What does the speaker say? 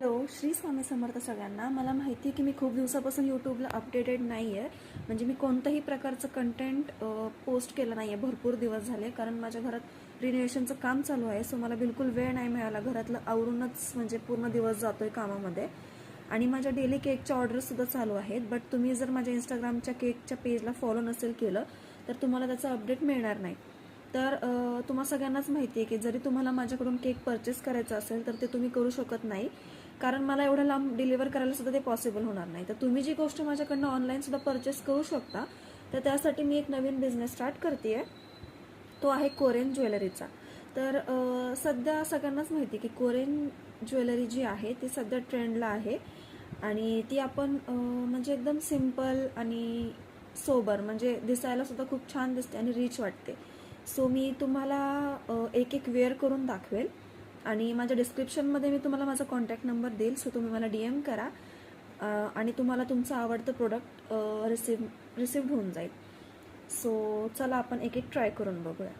Hello, Shri Swami Samarth सगळ्यांना. मला माहिती आहे की मी खूप दिवसापासून यूट्यूबला अपडेटेड नाही आहे. म्हणजे मी कोणत्याही प्रकारचं कंटेंट पोस्ट केलं नाही आहे भरपूर दिवस झाले, कारण माझ्या घरात रिनोव्हेशनचं काम चालू आहे. सो मला बिलकुल वेळ नाही मिळाला. घरातलं आवरूनच म्हणजे पूर्ण दिवस जातोय कामामध्ये. आणि माझ्या डेली केकच्या ऑर्डरसुद्धा चालू आहेत. बट तुम्ही जर माझ्या इंस्टाग्रामच्या केकच्या पेजला फॉलो नसेल केलं तर तुम्हाला त्याचं अपडेट मिळणार नाही. तर तुम्हा सगळ्यांनाच माहिती आहे की जरी तुम्हाला माझ्याकडून केक परचेस करायचा असेल तर ते तुम्ही करू शकत नाही, कारण मला एवढं लांब डिलिव्हर करायला सुद्धा ते पॉसिबल होणार नाही. तर तुम्ही जी गोष्ट माझ्याकडनं ऑनलाईन सुद्धा परचेस करू शकता, तर त्यासाठी मी एक नवीन बिझनेस स्टार्ट करते आहे. तो आहे कोरियन ज्वेलरीचा. तर सध्या सगळ्यांनाच माहिती आहे की कोरियन ज्वेलरी जी आहे ती सध्या ट्रेंडला आहे. आणि ती आपण म्हणजे एकदम सिम्पल आणि सोबर, म्हणजे दिसायला सुद्धा खूप छान दिसते आणि रिच वाटते. सो मी तुम्हाला एक एक वेअर करून दाखवेल आणि माझ्या डिस्क्रिप्शनमध्ये मी तुम्हाला माझा कॉन्टॅक्ट नंबर देईल. सो तुम्ही मला DM करा आणि तुम्हाला तुमचं आवडतं प्रोडक्ट रिसिव्ड होऊन जाईल. सो चला आपण एक एक ट्राय करून बघूया.